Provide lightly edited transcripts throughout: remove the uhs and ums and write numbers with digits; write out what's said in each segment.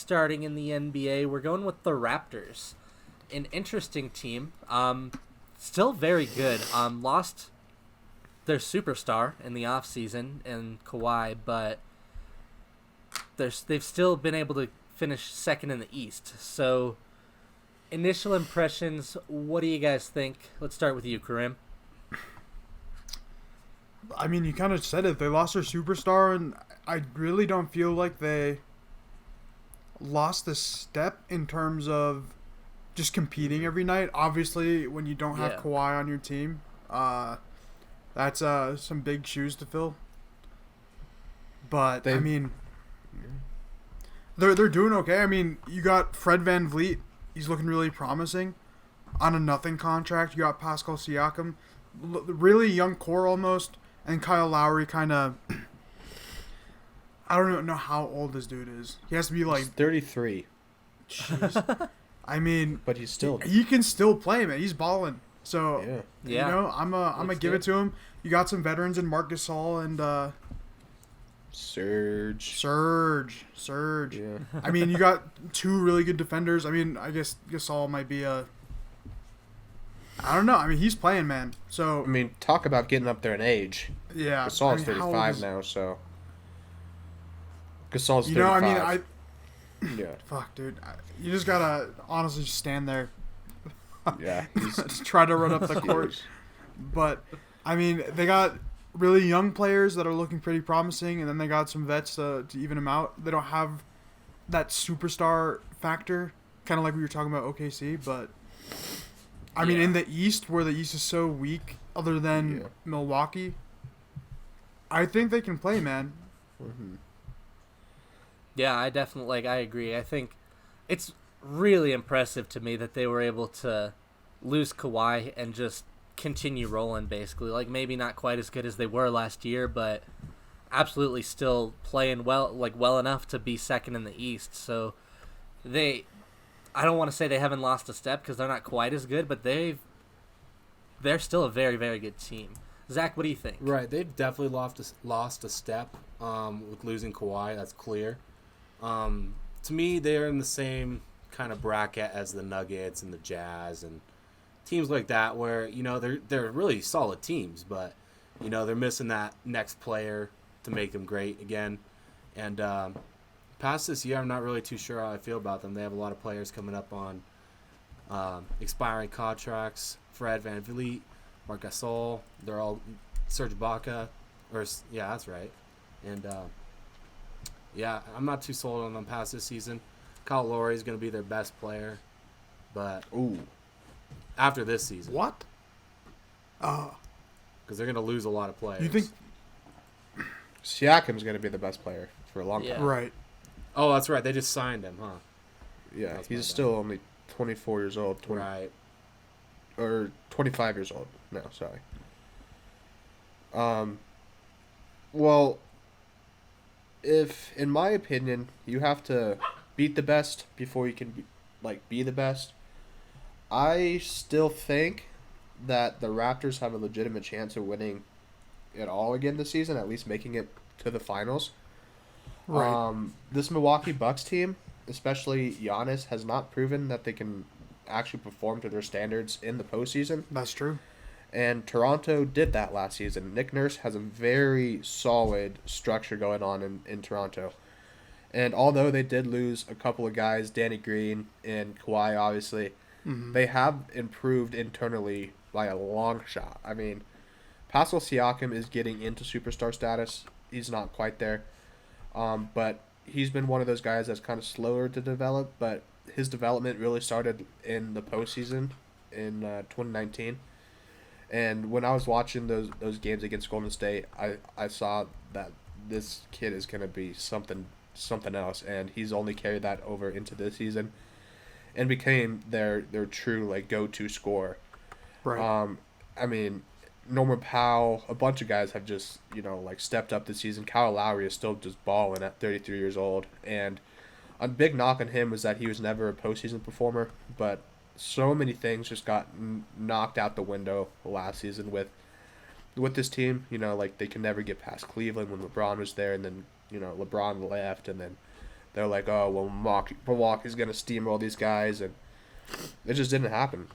Starting in the NBA, we're going with the Raptors, an interesting team. Still very good. Lost their superstar in the offseason in Kawhi, but they've still been able to finish second in the East. So, initial impressions, what do you guys think? Let's start with you, Karim. I mean, you kind of said it. They lost their superstar, and I really don't feel like they lost a step in terms of just competing every night. Obviously, when you don't have Yeah. Kawhi on your team, that's some big shoes to fill. But They I mean, they're doing okay. I mean, you got Fred Van Vliet. He's looking really promising on a nothing contract. You got Pascal Siakam, really young core almost, and Kyle Lowry kind of. I don't even know how old this dude is. He has to be like, He's 33, jeez. I mean, but he's still he can still play, man. He's balling. So, yeah. Yeah. you know, I'm gonna give it to him. You got some veterans in Marc Gasol and Surge. Surge. Yeah. I mean, you got two really good defenders. I mean, I guess Gasol might be a. I don't know. I mean, he's playing, man. So I mean, talk about getting up there in age. yeah, Gasol's I mean, how old 35 is- now, so Gasol's 35. You know, I mean, yeah, fuck, dude. You just gotta honestly stand there, yeah. He's just try to run up the court. huge. But I mean, they got really young players that are looking pretty promising, and then they got some vets to even them out. They don't have that superstar factor, kind of like we were talking about OKC. But I mean, Yeah. in the East, where the East is so weak, other than Yeah. Milwaukee, I think they can play, man. Mhm. Yeah, I agree. I think it's really impressive to me that they were able to lose Kawhi and just continue rolling, basically. Like, maybe not quite as good as they were last year, but absolutely still playing well enough to be second in the East. So I don't want to say they haven't lost a step because they're not quite as good, but they're still a very, very good team. Zach, what do you think? Right, they've definitely lost a step with losing Kawhi. That's clear. To me, they're in the same kind of bracket as the Nuggets and the Jazz and teams like that, where they're really solid teams, but they're missing that next player to make them great again. And past this year, I'm not really too sure how I feel about them. They have a lot of players coming up on expiring contracts. Fred Van Vliet, Marc Gasol, they're all Serge Ibaka, yeah, that's right. And yeah, I'm not too sold on them past this season. Kyle Lowry is going to be their best player, but Ooh, after this season, What? because they're going to lose a lot of players. You think? Siakam's gonna be the best player for a long Yeah. time. Right. Oh, that's right. They just signed him, huh? Yeah, That's my he's bad. still only 24 years old, Right. or 25 years old. No, sorry. Well, if in my opinion, you have to beat the best before you can be the best. I still think that the Raptors have a legitimate chance of winning it all again this season, at least making it to the finals. Right. This Milwaukee Bucks team, especially Giannis, has not proven that they can actually perform to their standards in the postseason. That's true. And Toronto did that last season. Nick Nurse has a very solid structure going on in Toronto. And although they did lose a couple of guys, Danny Green and Kawhi, obviously, they have improved internally by a long shot. I mean, Pascal Siakam is getting into superstar status. He's not quite there. But he's been one of those guys that's kind of slower to develop, but his development really started in the postseason in 2019. And when I was watching those games against Golden State, I saw that this kid is going to be something else, and he's only carried that over into this season and became their true go-to scorer. Right. I mean, Norman Powell, a bunch of guys have just, stepped up this season. Kyle Lowry is still just balling at 33 years old. And a big knock on him was that he was never a postseason performer. But so many things just got knocked out the window last season with this team. They could never get past Cleveland when LeBron was there. And then, LeBron left. And then They're like, oh, well, Milwaukee's going to steamroll these guys, and it just didn't happen.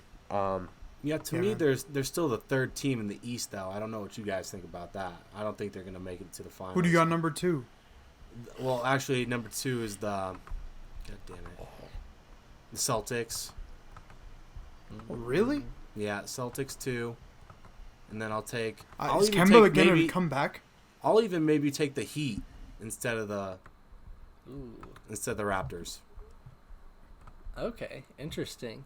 Yeah, to me, they're still the third team in the East, though. I don't know what you guys think about that. I don't think they're going to make it to the finals. Who do you got number 2? Well, actually, number 2 is the... God damn it. The Celtics. Really? Yeah, Celtics 2. And then I'll take... Is Kemba going to come back? I'll even maybe take the Heat instead of the Raptors. Okay, interesting.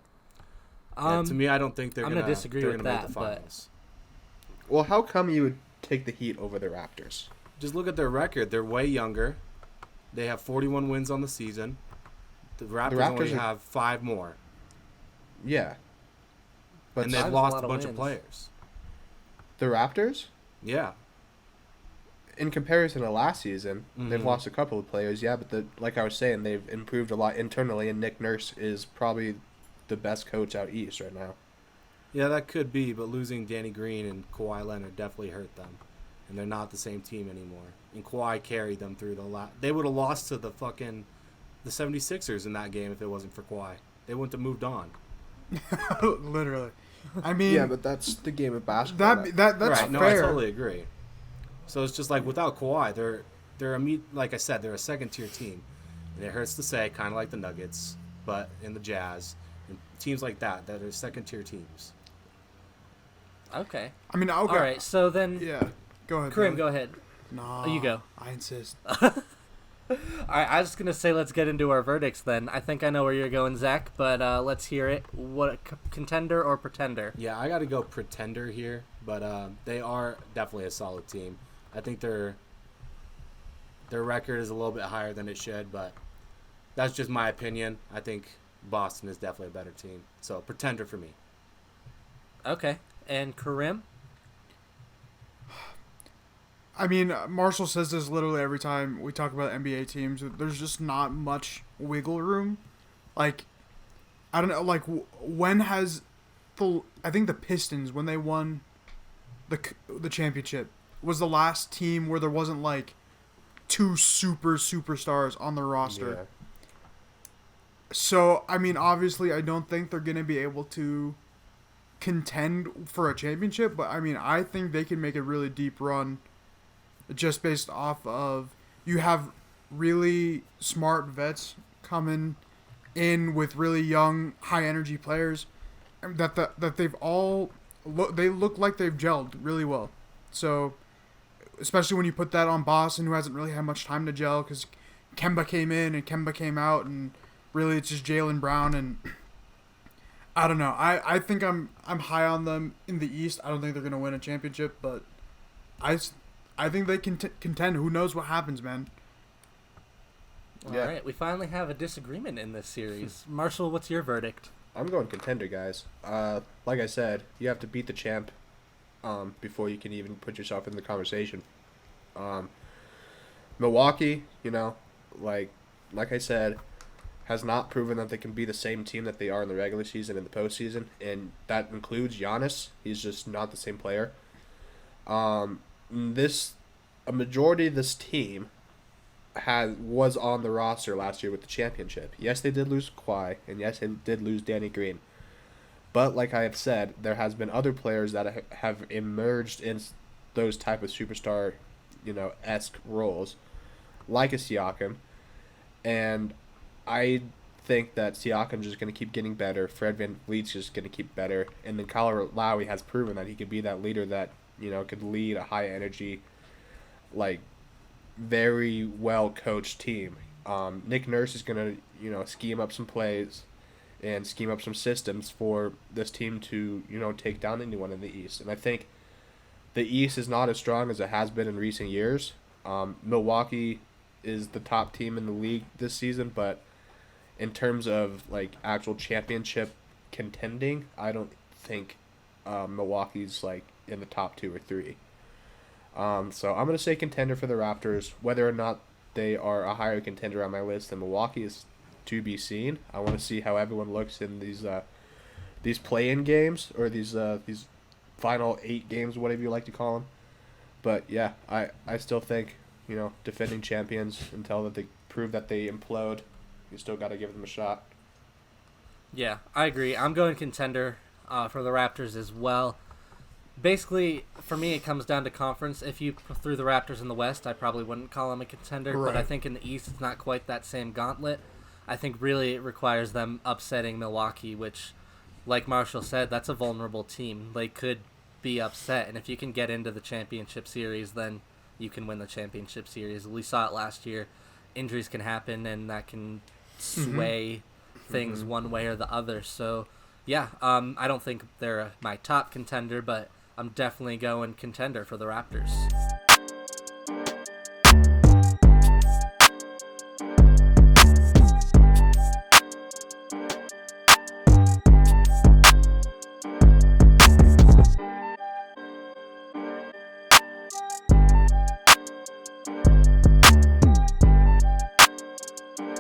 Yeah, to me, I don't think they're going to disagree with that, make the finals. Well, how come you would take the Heat over the Raptors? Just look at their record. They're way younger. They have 41 wins on the season. The Raptors only have 5 more. Yeah. But and they've lost a bunch of players. The Raptors? Yeah. In comparison to last season, they've lost a couple of players, yeah, but like I was saying, they've improved a lot internally, and Nick Nurse is probably the best coach out East right now. Yeah, that could be, but losing Danny Green and Kawhi Leonard definitely hurt them. And they're not the same team anymore. And Kawhi carried them through they would have lost to the 76ers in that game if it wasn't for Kawhi. They wouldn't have moved on. Literally. I mean... Yeah, but that's the game of basketball. That's right, fair. No, I totally agree. So it's just like without Kawhi, like I said, they're a second-tier team. And it hurts to say, kind of like the Nuggets, but in the Jazz. And teams like that are second-tier teams. Okay. I mean, okay. All right, so then... Yeah. Go ahead. Karim, go ahead. No. You go. I insist. All right, I was going to say let's get into our verdicts then. I think I know where you're going, Zach, but let's hear it. What contender or pretender? Yeah, I got to go pretender here, but they are definitely a solid team. I think their record is a little bit higher than it should, but that's just my opinion. I think Boston is definitely a better team. So, pretender for me. Okay. And Karim? I mean, Marshall says this literally every time we talk about NBA teams. There's just not much wiggle room. Like, I don't know, like, when has I think the Pistons, when they won the championship, was the last team where there wasn't, like, 2 superstars on the roster. Yeah. So, I mean, obviously, I don't think they're going to be able to contend for a championship, but, I mean, I think they can make a really deep run just based off of you have really smart vets coming in with really young, high-energy players that they've all they look like they've gelled really well. So, especially when you put that on Boston, who hasn't really had much time to gel because Kemba came in and Kemba came out, and really it's just Jaylen Brown, and I don't know. I think I'm high on them in the East. I don't think they're gonna win a championship, but I think they can contend. Who knows what happens, man? All right, we finally have a disagreement in this series. Marshall, what's your verdict? I'm going contender, guys. Like I said, you have to beat the champ before you can even put yourself in the conversation. Milwaukee, like I said, has not proven that they can be the same team that they are in the regular season and the postseason, and that includes Giannis. He's just not the same player. A majority of this team was on the roster last year with the championship. Yes, they did lose Kawhi, and yes, they did lose Danny Green. But like I have said, there has been other players that have emerged in those type of superstar, esque roles, like a Siakam, and I think that Siakam's just going to keep getting better. Fred VanVleet's just going to keep better, and then Kyle Lowry has proven that he could be that leader that could lead a high energy, like very well coached team. Nick Nurse is going to scheme up some plays and scheme up some systems for this team to take down anyone in the East. And I think the East is not as strong as it has been in recent years. Milwaukee is the top team in the league this season, but in terms of like actual championship contending, I don't think Milwaukee's like in the top 2 or 3. So I'm gonna say contender for the Raptors. Whether or not they are a higher contender on my list than Milwaukee is to be seen. I want to see how everyone looks in these play-in games, or these final 8 games, whatever you like to call them. But yeah, I still think defending champions until that they prove that they implode, you still got to give them a shot. Yeah, I agree. I'm going contender for the Raptors as well. Basically, for me, it comes down to conference. If you threw the Raptors in the West, I probably wouldn't call them a contender. Right. But I think in the East, it's not quite that same gauntlet. I think really it requires them upsetting Milwaukee, which, like Marshall said, that's a vulnerable team. They could be upset. And if you can get into the championship series, then you can win the championship series. We saw it last year. Injuries can happen, and that can sway things one way or the other. So, yeah, I don't think they're my top contender, but I'm definitely going contender for the Raptors.